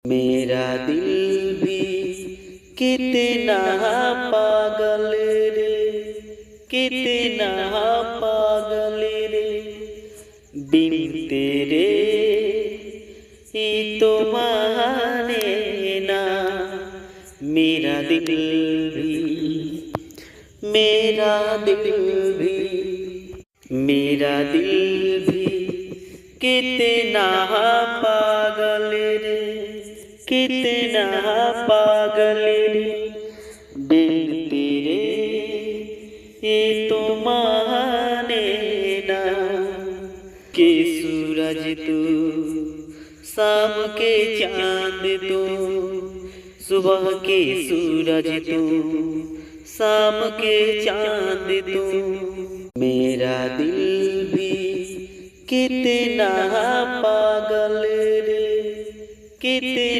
मेरा दिल भी कितना पागल रे, कितना पागल रे, बिन तेरे ही तो माने ना। मेरा दिल भी, मेरा दिल भी, मेरा दिल भी कितना पागल रे, कितना पागल रे, बिन तेरे ये तो माने ना। के सूरज तू, शाम के चांद तू, सुबह के सूरज तू, शाम के चांद तू। मेरा दिल भी कितना पागल रे, कितना